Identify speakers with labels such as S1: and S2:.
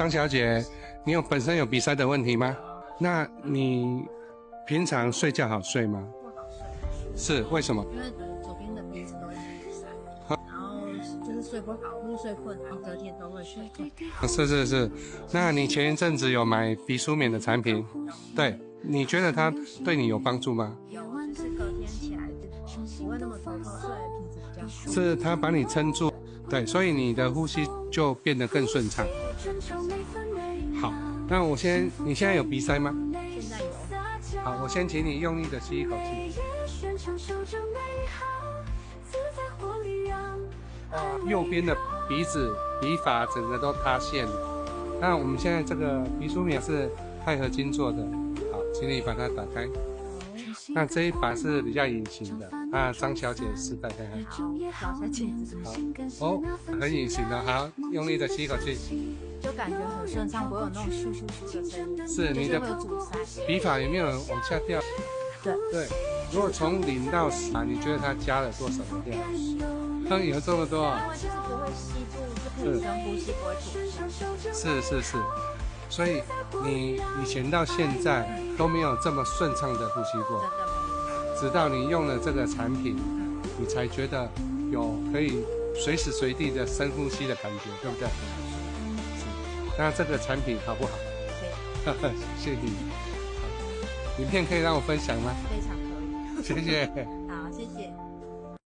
S1: 张小姐，你本身有鼻塞的问题吗？那你平常睡觉好睡吗？
S2: 不好睡，
S1: 是为什么？
S2: 因为左边的鼻子都会鼻塞，然后就是睡不好，入睡困难，隔天都会睡困。
S1: 是。那你前一阵子有买鼻舒眠的产品？对，你觉得它对你有帮助吗？
S2: 有，就是隔天起来不会那么头痛，睡的品质比较好。
S1: 是它把你撑住，对，所以你的呼吸就变得更顺畅。好，那你现在有鼻塞吗？
S2: 现在有。
S1: 好，我先请你用力的吸一口气。右边的鼻子鼻发整个都塌陷了。那我们现在这个鼻舒眠是钛合金做的，好，请你把它打开。那这一把是比较隐形的，张小姐试戴看看。
S2: 好，找一下镜子。
S1: 好，哦，很隐形的，好，用力的吸一口气。
S2: 就感觉很顺畅，不会有那种咻咻咻的声音。
S1: 是你的
S2: 会有阻塞。
S1: 鼻发有没有往下掉？对。如果从0到10，你觉得它加了多少的量？有这么多啊？
S2: 就是不会吸住，就可以深呼吸，不会吐。
S1: 是。所以你以前到现在都没有这么顺畅的呼吸过，
S2: 真的没有。
S1: 直到你用了这个产品，你才觉得有可以随时随地的深呼吸的感觉，对不对？是。那这个产品好不好？
S2: 可以。
S1: 谢谢你。好，影片可以让我分享吗？
S2: 非常可以。
S1: 谢谢。
S2: 好，谢谢。